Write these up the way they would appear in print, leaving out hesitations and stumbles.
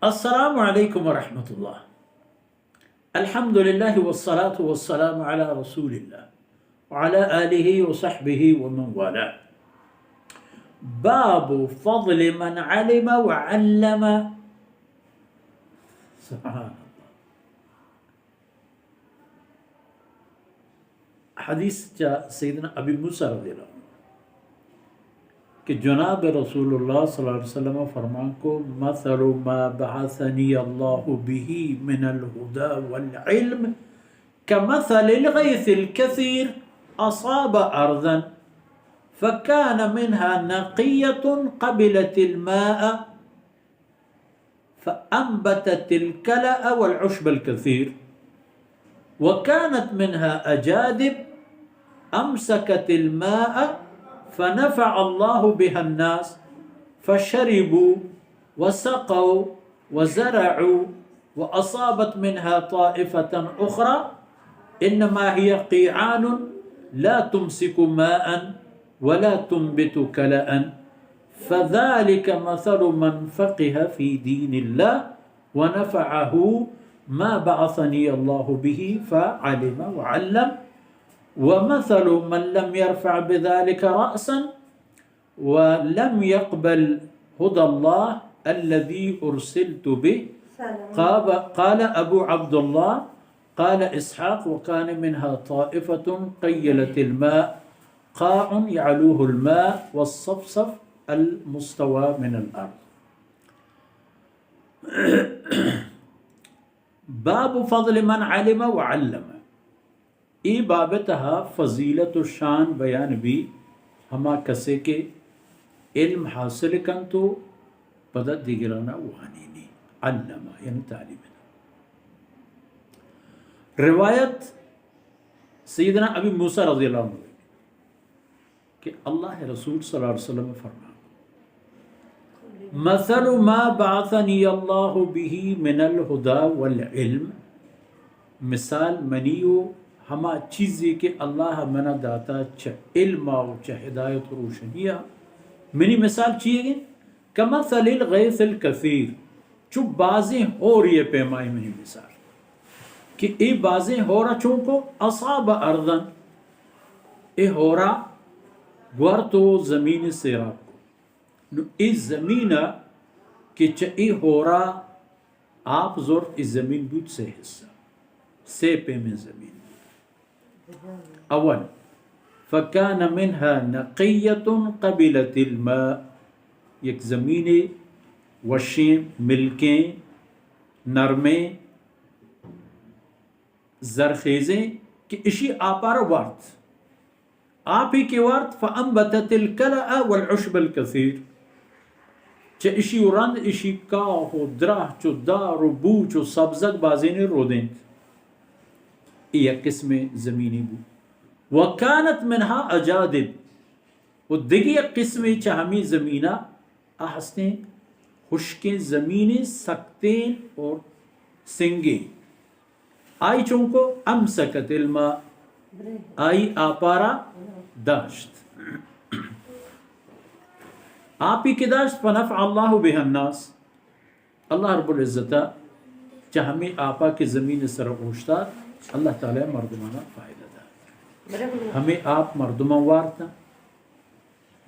السلام علیکم ورحمۃ اللہ. الحمد للہ والصلاة والسلام علی رسول اللہ وعلی آلہ وصحبہ ومن والاه. باب فضل من علم وعلم. سبحان اللہ. حدیث سیدنا ابی موسیٰ رضی اللہ عنہ کہ جناب رسول اللہ صلی اللہ علیہ وسلم فرمان کو مثل ما بعثنی اللہ به من الہدى والعلم كمثل الغيث الكثير أصاب أرضا فكان منها نقية قبلت الماء فأنبتت الكلأ والعشب الكثير وكانت منها أجادب أمسكت الماء فنفع الله بها الناس فشربوا وسقوا وزرعوا وأصابت منها طائفة أخرى إنما هي قيعان لا تمسك ماء ولا تنبت كلأ فذلك مثل من فقه في دين الله ونفعه ما بعثني الله به فعلم وعلم ومثل من لم يرفع بذلك رأسا ولم يقبل هدى الله الذي أرسلت به. قال أبو عبد الله قال إسحاق وكان منها طائفة قيلت الماء قاع يعلوه الماء والصفصف المستوى من الأرض. باب فضل من علم وعلم. ای بابتہا فضیلت و شان بیان بھی ہما کسے کے علم حاصل کن تو پدہ دیگرانا وانینی علمہ یعنی تعلیم. روایت سیدنا ابی موسیٰ رضی اللہ عنہ کہ اللہ رسول صلی اللہ علیہ وسلم فرما مثل ما بعثنی اللہ به من الہدى والعلم. مثال منیو ہما چیزی کہ اللہ منا داتا چھ علم و چھ ہدایت و روشنیہ منی مثال چیئے گئے کمثل الغیث الکثیر چو بازیں ہو رہی ہے پیمائی منی مثال کہ ای بازیں ہو رہا چونکو اصاب ارضن ای ہو رہا گوار تو زمین سیراب کو نو ای زمینہ کہ چھ ای ہو رہا آپ زور ای زمین بود سے حصہ سے پے میں زمین اول فکان منها نقیت قبلت الماء یک زمینیں وشیں ملکیں نرمیں زرخیزیں کہ اشی آپار وارت آپ ہی کے وارت فانبتت الکلأ والعشب الكثیر چہ اشی رند اشی کاہ و دراہ چو دار و بو چو سبزک بازین رو دیں یک قسم زمینی بو. وکانت منہا اجادب و دیگی یک قسم چہمی زمینہ آہستیں خشکیں زمینیں سکتیں اور سنگیں آئی چونکو امسکت الماء آئی آپارا داشت آپ ہی کے داشت فنفع اللہ بها الناس اللہ رب العزتہ چہمی آپا کے زمین سر اوشتا اللہ تعالیٰ مردمانہ فائدہ دا ہمیں آپ مردمان وارتا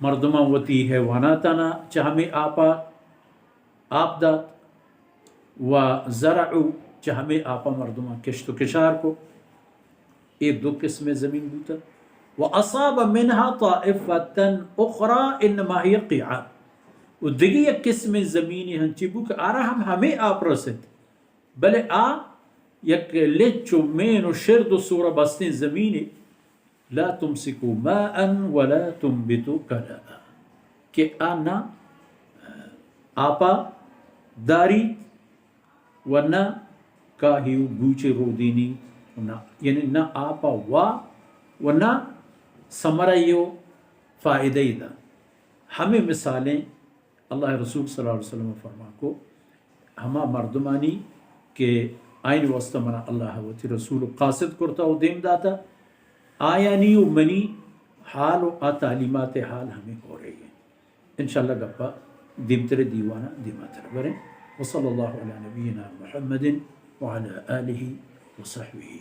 مردمان وتی حیواناتانا چاہ ہمیں آپا آپ دات و زرعو چاہ ہمیں آپا مردمان کشت و کشار کو ایک دو قسم زمین بوتا و اصاب منها طائفتا اخرى انما ہی قیعان و دیگی ایک قسم زمینی ہنچی بو کہ آرہا ہمیں آپ رسد بلے یک لچو مین و شرد و سورہ بستین زمینی لا تمسکو ماء ولا تنبتو کلا کہ آنا آپا داری و نہ کاہیو گوچے رو دینی یعنی نہ آپا و نہ سمرائیو فائدہی دا. ہمیں مثالیں اللہ رسول صلی اللہ علیہ وسلم فرما کو ہما مردمانی کہ آئین واسطہ منا اللہ و تی رسول قاصد کرتا و دیم داتا آیانی و منی حال و تعلیمات حال ہمیں ہو رہی ہیں انشاءاللہ گپا دیم تر دیوانا دیما تر بریں وصلى الله على نبينا محمد وعلى آله وصحبه